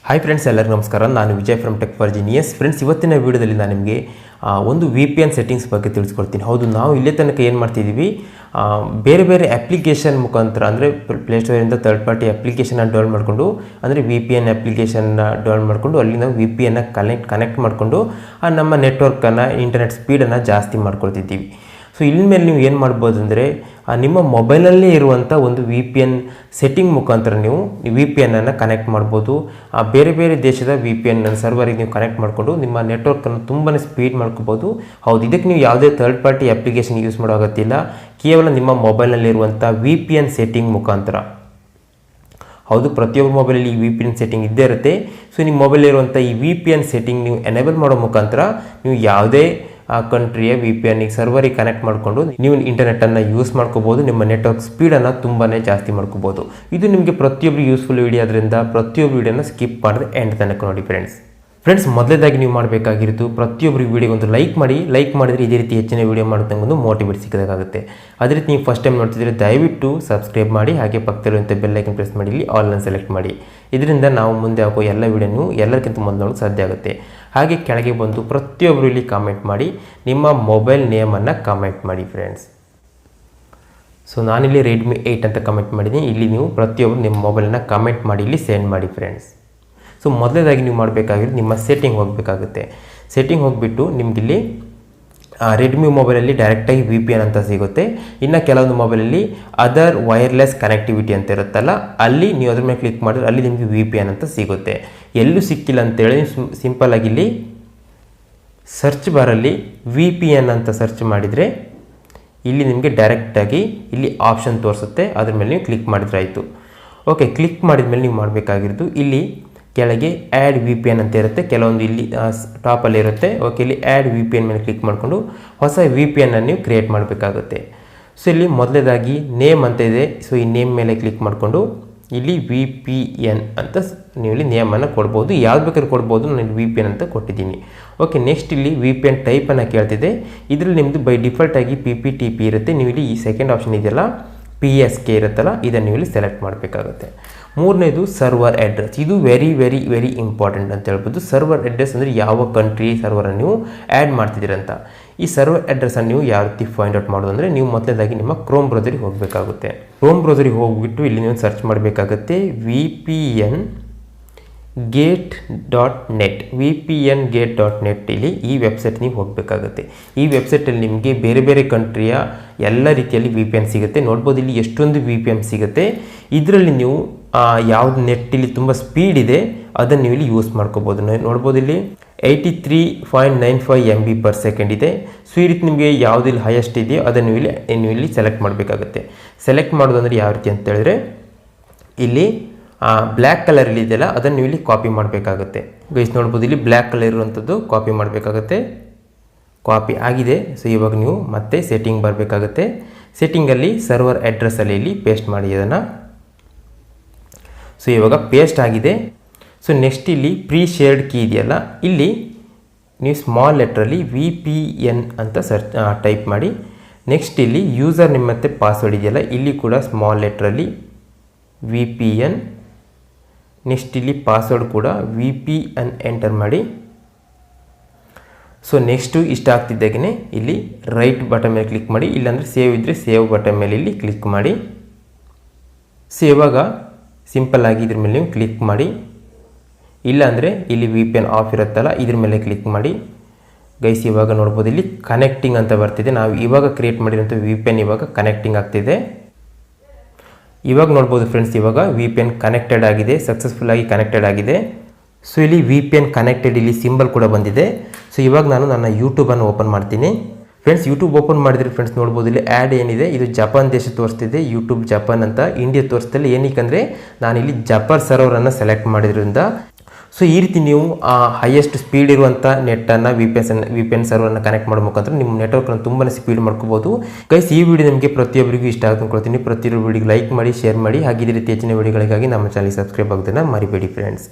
Hi friends, ಎಲ್ಲರಿಗೂ ನಮಸ್ಕಾರ. ನಾನು Vijay from tech for genius. Friends, ಇವತ್ತಿನ ವೀಡಿಯೋದಲ್ಲಿ ನಾನು ನಿಮಗೆ ಒಂದು VPN ಸೆಟ್ಟಿಂಗ್ಸ್ ಬಗ್ಗೆ ತಿಳಿಸ್ಕೊಡ್ತೀನಿ. ಹೌದು, ನಾವು ಇಲ್ಲೇ ತನಕ ಏನು ಮಾಡ್ತಿದ್ದೀವಿ, ಬೇರೆ ಬೇರೆ ಅಪ್ಲಿಕೇಶನ್ ಮುಖಾಂತರ ಅಂದರೆ ಪ್ಲೇಸ್ಟೋರಿಂದ ಥರ್ಡ್ ಪಾರ್ಟಿ ಅಪ್ಲಿಕೇಶನ್ನ ಡೌನ್ಲೋಡ್ ಮಾಡಿಕೊಂಡು, ಅಂದರೆ VPN ಅಪ್ಲಿಕೇಶನ್ನ ಡೌನ್ಲೋಡ್ ಮಾಡಿಕೊಂಡು ಅಲ್ಲಿ ನಾವು VPN ಕನೆಕ್ಟ್ ಮಾಡಿಕೊಂಡು ನಮ್ಮ ನೆಟ್ವರ್ಕನ್ನು, ಇಂಟರ್ನೆಟ್ ಸ್ಪೀಡನ್ನು ಜಾಸ್ತಿ ಮಾಡ್ಕೊಳ್ತಿದ್ದೀವಿ. ಸೊ ಇನ್ಮೇಲೆ ನೀವು ಏನು ಮಾಡ್ಬೋದು ಅಂದರೆ, ನಿಮ್ಮ ಮೊಬೈಲಲ್ಲೇ ಇರುವಂಥ ಒಂದು VPN ಸೆಟ್ಟಿಂಗ್ ಮುಖಾಂತರ ನೀವು VPNನ್ನು ಕನೆಕ್ಟ್ ಮಾಡ್ಬೋದು. ಬೇರೆ ಬೇರೆ ದೇಶದ VPN ಸರ್ವರಿಗೆ ನೀವು ಕನೆಕ್ಟ್ ಮಾಡಿಕೊಂಡು ನಿಮ್ಮ ನೆಟ್ವರ್ಕನ್ನು ತುಂಬಾ ಸ್ಪೀಡ್ ಮಾಡ್ಕೋಬೋದು. ಹೌದು, ಇದಕ್ಕೆ ನೀವು ಯಾವುದೇ ಥರ್ಡ್ ಪಾರ್ಟಿ ಅಪ್ಲಿಕೇಶನ್ ಯೂಸ್ ಮಾಡೋ ಅಗತ್ಯ ಇಲ್ಲ. ಕೇವಲ ನಿಮ್ಮ ಮೊಬೈಲ್ನಲ್ಲಿರುವಂಥ VPN ಸೆಟ್ಟಿಂಗ್ ಮುಖಾಂತರ. ಹೌದು, ಪ್ರತಿಯೊಬ್ಬರ ಮೊಬೈಲಲ್ಲಿ ಈ VPN ಸೆಟ್ಟಿಂಗ್ ಇದ್ದೇ ಇರುತ್ತೆ. ಸೊ ನಿಮ್ಮ ಮೊಬೈಲಿರುವಂಥ ಈ VPN ಸೆಟ್ಟಿಂಗ್ ನೀವು ಎನೇಬಲ್ ಮಾಡೋ ಮುಖಾಂತರ ನೀವು ಯಾವುದೇ ಕಂಟ್ರಿಯ VPN ಸರ್ವರಿಗೆ ಕನೆಕ್ಟ್ ಮಾಡಿಕೊಂಡು ನೀವು ಇಂಟರ್ನೆಟ್ಟನ್ನು ಯೂಸ್ ಮಾಡ್ಕೋಬೋದು. ನಿಮ್ಮ ನೆಟ್ವರ್ಕ್ ಸ್ಪೀಡನ್ನು ತುಂಬಾ ಜಾಸ್ತಿ ಮಾಡ್ಕೋಬೋದು. ಇದು ನಿಮಗೆ ಪ್ರತಿಯೊಬ್ಬರು ಯೂಸ್ಫುಲ್ ವಿಡಿಯೋ ಆದ್ದರಿಂದ ಪ್ರತಿಯೊಬ್ಬರು ವಿಡಿಯೋನ ಸ್ಕಿಪ್ ಮಾಡಿದ್ರೆ ಎಂಡ್ ತನಕ ನೋಡಿ ಫ್ರೆಂಡ್ಸ್. ಮೊದಲೇದಾಗಿ ನೀವು ಮಾಡಬೇಕಾಗಿರೋದು, ಪ್ರತಿಯೊಬ್ಬರಿಗೆ ವಿಡಿಯೋಗೆ ಒಂದು ಲೈಕ್ ಮಾಡಿದರೆ ಇದೇ ರೀತಿ ಹೆಚ್ಚಿನ ವಿಡಿಯೋ ಮಾಡೋದಂಗೆ ಒಂದು ಮೋಟಿವೇಟ್ ಸಿಗೋದಾಗುತ್ತೆ. ಅದೇ ರೀತಿ ನೀವು ಫಸ್ಟ್ ಟೈಮ್ ನೋಡ್ತಿದ್ರೆ ದಯವಿಟ್ಟು ಸಬ್ಸ್ಕ್ರೈಬ್ ಮಾಡಿ, ಹಾಗೆ ಪಕ್ಕದಲ್ಲಿರುವಂಥ ಬೆಲ್ ಐಕನ್ ಪ್ರೆಸ್ ಮಾಡಿ, ಇಲ್ಲಿ ಆಲ್ನ ಸೆಲೆಕ್ಟ್ ಮಾಡಿ. ಇದರಿಂದ ನಾವು ಮುಂದೆ ಹಾಕೋ ಎಲ್ಲ ವಿಡಿಯೋನು ಎಲ್ಲರಿಗಿಂತ ಮೊದಲು ನೋಡೋದು ಸಾಧ್ಯ ಆಗುತ್ತೆ. ಹಾಗೆ ಕೆಳಗೆ ಬಂದು ಪ್ರತಿಯೊಬ್ಬರು ಇಲ್ಲಿ ಕಾಮೆಂಟ್ ಮಾಡಿ, ನಿಮ್ಮ ಮೊಬೈಲ್ ನೇಮನ್ನು ಕಾಮೆಂಟ್ ಮಾಡಿ ಫ್ರೆಂಡ್ಸ್. ಸೊ ನಾನಿಲ್ಲಿ ರೆಡ್ಮಿ 8 ಅಂತ ಕಮೆಂಟ್ ಮಾಡಿದ್ದೀನಿ. ಇಲ್ಲಿ ನೀವು ಪ್ರತಿಯೊಬ್ಬರು ನಿಮ್ಮ ಮೊಬೈಲನ್ನು ಕಮೆಂಟ್ ಮಾಡಿ ಇಲ್ಲಿ ಸೆಂಡ್ ಮಾಡಿ ಫ್ರೆಂಡ್ಸ್. ಸೊ ಮೊದಲೇದಾಗಿ ನೀವು ಮಾಡಬೇಕಾಗಿರೋದು, ನಿಮ್ಮ ಸೆಟ್ಟಿಂಗ್ ಹೋಗಬೇಕಾಗುತ್ತೆ. ಸೆಟ್ಟಿಂಗ್ ಹೋಗಿಬಿಟ್ಟು ನಿಮಗಿಲ್ಲಿ ರೆಡ್ಮಿ ಮೊಬೈಲಲ್ಲಿ ಡೈರೆಕ್ಟಾಗಿ VPN ಅಂತ ಸಿಗುತ್ತೆ. ಇನ್ನು ಕೆಲವೊಂದು ಮೊಬೈಲಲ್ಲಿ ಅದರ್ ವೈರ್ಲೆಸ್ ಕನೆಕ್ಟಿವಿಟಿ ಅಂತ ಇರುತ್ತಲ್ಲ, ಅಲ್ಲಿ ನೀವು ಅದ್ರ ಮೇಲೆ ಕ್ಲಿಕ್ ಮಾಡಿದ್ರೆ ಅಲ್ಲಿ ನಿಮಗೆ VPN ಅಂತ ಸಿಗುತ್ತೆ. ಎಲ್ಲೂ ಸಿಕ್ಕಿಲ್ಲ ಅಂತೇಳಿ ಸಿಂಪಲ್ಲಾಗಿ ಇಲ್ಲಿ ಸರ್ಚ್ ಬಾರಲ್ಲಿ VPN ಅಂತ ಸರ್ಚ್ ಮಾಡಿದರೆ ಇಲ್ಲಿ ನಿಮಗೆ ಡೈರೆಕ್ಟಾಗಿ ಇಲ್ಲಿ ಆಪ್ಷನ್ ತೋರಿಸುತ್ತೆ. ಅದ್ರ ಮೇಲೆ ನೀವು ಕ್ಲಿಕ್ ಮಾಡಿದ್ರೆ ಆಯಿತು. ಓಕೆ, ಕ್ಲಿಕ್ ಮಾಡಿದ ಮೇಲೆ ನೀವು ಮಾಡಬೇಕಾಗಿರೋದು, ಇಲ್ಲಿ ಕೆಳಗೆ ಆ್ಯಡ್ VPN ಅಂತ ಇರುತ್ತೆ, ಕೆಲವೊಂದು ಇಲ್ಲಿ ಟಾಪಲ್ಲಿ ಇರುತ್ತೆ. ಓಕೆ, ಇಲ್ಲಿ ಆ್ಯಡ್ VPN ಮೇಲೆ ಕ್ಲಿಕ್ ಮಾಡಿಕೊಂಡು ಹೊಸ VPNನ್ನು ನೀವು ಕ್ರಿಯೇಟ್ ಮಾಡಬೇಕಾಗುತ್ತೆ. ಸೊ ಇಲ್ಲಿ ಮೊದಲೇದಾಗಿ ನೇಮ್ ಅಂತ ಇದೆ. ಸೊ ಈ ನೇಮ್ ಮೇಲೆ ಕ್ಲಿಕ್ ಮಾಡಿಕೊಂಡು ಇಲ್ಲಿ VPN ಅಂತ ನೀವು ಇಲ್ಲಿ ನೇಮನ್ನು ಕೊಡ್ಬೋದು. ಯಾವ್ದು ಬೇಕಾದ್ರೂ ಕೊಡ್ಬೋದು. ನಾನು ಇಲ್ಲಿ VPN ಅಂತ ಕೊಟ್ಟಿದ್ದೀನಿ. ಓಕೆ, ನೆಕ್ಸ್ಟ್ ಇಲ್ಲಿ VPN ಟೈಪನ್ನು ಕೇಳ್ತಿದೆ. ಇದರಲ್ಲಿ ನಿಮ್ಮದು ಬೈ ಡಿಫಾಲ್ಟಾಗಿ PPTP ಇರುತ್ತೆ. ನೀವು ಇಲ್ಲಿ ಈ ಸೆಕೆಂಡ್ ಆಪ್ಷನ್ ಇದೆಯಲ್ಲ, PSK ಇರುತ್ತಲ್ಲ, ಇದನ್ನು ನೀವು ಇಲ್ಲಿ ಸೆಲೆಕ್ಟ್ ಮಾಡಬೇಕಾಗುತ್ತೆ. ಮೂರನೇದು ಸರ್ವರ್ ಅಡ್ರೆಸ್. ಇದು ವೆರಿ ವೆರಿ ವೆರಿ ಇಂಪಾರ್ಟೆಂಟ್ ಅಂತ ಹೇಳ್ಬೋದು. ಸರ್ವರ್ ಅಡ್ರೆಸ್ ಅಂದರೆ ಯಾವ ಕಂಟ್ರಿ ಸರ್ವರನ್ನು ನೀವು ಆ್ಯಡ್ ಮಾಡ್ತಿದ್ದೀರಂತ. ಈ ಸರ್ವರ್ ಅಡ್ರೆಸ್ಸನ್ನು ನೀವು ಯಾವ ರೀತಿ ಫೈಂಡ್ ಔಟ್ ಮಾಡೋದು ಅಂದರೆ, ನೀವು ಮೊದಲೇದಾಗಿ ನಿಮ್ಮ ಕ್ರೋಮ್ ಬ್ರೌಸರಿಗೆ ಹೋಗಬೇಕಾಗುತ್ತೆ. ಕ್ರೋಮ್ ಬ್ರೌಸರಿಗೆ ಹೋಗಿಬಿಟ್ಟು ಇಲ್ಲಿ ನೀವು ಸರ್ಚ್ ಮಾಡಬೇಕಾಗುತ್ತೆ VPNgate.net. VPNgate.net ಇಲ್ಲಿ ಈ ವೆಬ್ಸೈಟ್ ನೀವು ಹೋಗಬೇಕಾಗುತ್ತೆ. ಈ ವೆಬ್ಸೈಟಲ್ಲಿ ನಿಮಗೆ ಬೇರೆ ಬೇರೆ ಕಂಟ್ರಿಯ ಎಲ್ಲ ರೀತಿಯಲ್ಲಿ VPN ಸಿಗುತ್ತೆ. ನೋಡ್ಬೋದು ಇಲ್ಲಿ ಎಷ್ಟೊಂದು VPN ಸಿಗುತ್ತೆ. ಇದರಲ್ಲಿ ನೀವು ಯಾವ್ದು ನೆಟ್ ಇಲ್ಲಿ ತುಂಬ ಸ್ಪೀಡ್ ಇದೆ ಅದನ್ನು ನೀವು ಇಲ್ಲಿ ಯೂಸ್ ಮಾಡ್ಕೋಬೋದು. ನೋಡ್ಬೋದು ಇಲ್ಲಿ 83.95 MB/s ಇದೆ. ಸೊ ಈ ರೀತಿ ನಿಮಗೆ ಯಾವುದು ಇಲ್ಲಿ ಹೈಯೆಸ್ಟ್ ಇದೆಯೋ ಅದನ್ನು ನೀವು ಇಲ್ಲಿ ಸೆಲೆಕ್ಟ್ ಮಾಡಬೇಕಾಗುತ್ತೆ. ಸೆಲೆಕ್ಟ್ ಮಾಡೋದು ಅಂದರೆ ಯಾವ ರೀತಿ ಅಂತ ಹೇಳಿದ್ರೆ, ಇಲ್ಲಿ ಬ್ಲ್ಯಾಕ್ ಕಲರಲ್ಲಿ ಇದೆಯಲ್ಲ ಅದನ್ನು ನೀವು ಇಲ್ಲಿ ಕಾಪಿ ಮಾಡಬೇಕಾಗುತ್ತೆ. ಗೈಸ್ ನೋಡ್ಬೋದು ಇಲ್ಲಿ ಬ್ಲ್ಯಾಕ್ ಕಲರ್ ಇರುವಂಥದ್ದು ಕಾಪಿ ಮಾಡಬೇಕಾಗುತ್ತೆ. ಕಾಪಿ ಆಗಿದೆ. ಸೊ ಇವಾಗ ನೀವು ಮತ್ತೆ ಸೆಟ್ಟಿಂಗ್ ಬರಬೇಕಾಗುತ್ತೆ. ಸೆಟ್ಟಿಂಗಲ್ಲಿ ಸರ್ವರ್ ಅಡ್ರೆಸ್ಸಲ್ಲಿ ಇಲ್ಲಿ ಪೇಸ್ಟ್ ಮಾಡಿ ಅದನ್ನು. ಸೊ ಇವಾಗ ಪೇಸ್ಟ್ ಆಗಿದೆ. ಸೊ ನೆಕ್ಸ್ಟ್ ಇಲ್ಲಿ ಪ್ರೀ ಶೇರ್ಡ್ ಕೀ ಇದೆಯಲ್ಲ, ಇಲ್ಲಿ ನೀವು ಸ್ಮಾಲ್ ಲೆಟ್ರಲ್ಲಿ VPN ಅಂತ ಟೈಪ್ ಮಾಡಿ. ನೆಕ್ಸ್ಟ್ ಇಲ್ಲಿ ಯೂಸರ್ ನೇಮ್ ಮತ್ತು ಪಾಸ್ವರ್ಡ್ ಇದೆಯಲ್ಲ, ಇಲ್ಲಿ ಕೂಡ ಸ್ಮಾಲ್ ಲೆಟ್ರಲ್ಲಿ VPN. ನೆಕ್ಸ್ಟ್ ಇಲ್ಲಿ ಪಾಸ್ವರ್ಡ್ ಕೂಡ VPN ಎಂಟರ್ ಮಾಡಿ. ಸೊ ನೆಕ್ಸ್ಟು ಇಷ್ಟ ಆಗ್ತಿದ್ದಾಗೇ ಇಲ್ಲಿ ರೈಟ್ ಬಟನ್ ಮೇಲೆ ಕ್ಲಿಕ್ ಮಾಡಿ, ಇಲ್ಲಾಂದರೆ ಸೇವ್ ಇದ್ದರೆ ಸೇವ್ ಬಟನ್ ಮೇಲೆ ಇಲ್ಲಿ ಕ್ಲಿಕ್ ಮಾಡಿ. ಸೊ ಇವಾಗ ಸಿಂಪಲ್ಲಾಗಿ ಇದ್ರ ಮೇಲೆ ನೀವು ಕ್ಲಿಕ್ ಮಾಡಿ. ಇಲ್ಲಾಂದರೆ ಇಲ್ಲಿ VPN ಆಫ್ ಇರುತ್ತಲ್ಲ, ಇದ್ರ ಮೇಲೆ ಕ್ಲಿಕ್ ಮಾಡಿ. ಗೈಸ್ ಇವಾಗ ನೋಡ್ಬೋದು ಇಲ್ಲಿ ಕನೆಕ್ಟಿಂಗ್ ಅಂತ ಬರ್ತಿದೆ. ನಾವು ಇವಾಗ ಕ್ರಿಯೇಟ್ ಮಾಡಿರೋಂಥ VPN ಇವಾಗ ಕನೆಕ್ಟಿಂಗ್ ಆಗ್ತಿದೆ. ಇವಾಗ ನೋಡ್ಬೋದು ಫ್ರೆಂಡ್ಸ್, ಇವಾಗ VPN ಕನೆಕ್ಟೆಡ್ ಆಗಿದೆ, ಸಕ್ಸಸ್ಫುಲ್ಲಾಗಿ ಕನೆಕ್ಟೆಡ್ ಆಗಿದೆ. ಸೊ ಇಲ್ಲಿ VPN ಕನೆಕ್ಟೆಡ್ ಇಲ್ಲಿ ಸಿಂಬಲ್ ಕೂಡ ಬಂದಿದೆ. ಸೊ ಇವಾಗ ನಾನು ನನ್ನ ಯೂಟ್ಯೂಬನ್ನು ಓಪನ್ ಮಾಡ್ತೀನಿ ಫ್ರೆಂಡ್ಸ್. ಯೂಟ್ಯೂಬ್ ಓಪನ್ ಮಾಡಿದ್ರೆ ಫ್ರೆಂಡ್ಸ್ ನೋಡ್ಬೋದು ಇಲ್ಲಿ ಆ್ಯಡ್ ಏನಿದೆ, ಇದು ಜಪಾನ್ ದೇಶ ತೋರಿಸ್ತಿದೆ. ಯೂಟ್ಯೂಬ್ ಜಪಾನ್ ಅಂತ ಇಂಡಿಯಾ ತೋರಿಸ್ತಿಲ್ಲ. ಏನಕ್ಕೆ ನಾನಿಲ್ಲಿ ಜಪಾನ್ ಸರ್ವರನ್ನು ಸೆಲೆಕ್ಟ್ ಮಾಡಿದ್ರಿಂದ. ಸೊ ಈ ರೀತಿ ನೀವು ಹೈಯೆಸ್ಟ್ ಸ್ಪೀಡ್ ಇರುವಂಥ ನೆಟ್ಟನ್ನು VPN ಸರ್ವರನ್ನು ಕನೆಕ್ಟ್ ಮಾಡೋ ಮುಖಾಂತರ ನಿಮ್ಮ ನೆಟ್ವರ್ಕನ್ನು ತುಂಬಾ ಸ್ಪೀಡ್ ಮಾಡ್ಕೋಬೋದು. ಗೈಸ್ ಈ ವಿಡಿಯೋ ನಿಮಗೆ ಪ್ರತಿಯೊಬ್ಬರಿಗೂ ಇಷ್ಟ ಆಗುತ್ತೆ ಅಂದ್ಕೊಳ್ತೀನಿ. ಪ್ರತಿಯೊಬ್ಬರು ವಿಡಿಯೋಗೆ ಲೈಕ್ ಮಾಡಿ, ಶೇರ್ ಮಾಡಿ. ಹಾಗೆ ಇದೇ ರೀತಿ ಹೆಚ್ಚಿನ ವಿಡಿಯೋಗಳಿಗಾಗಿ ನಮ್ಮ ಚಾನಲ್ ಸಬ್ಸ್ಕ್ರೈಬ್ ಆಗೋದನ್ನು ಮರಿಬೇಡಿ ಫ್ರೆಂಡ್ಸ್.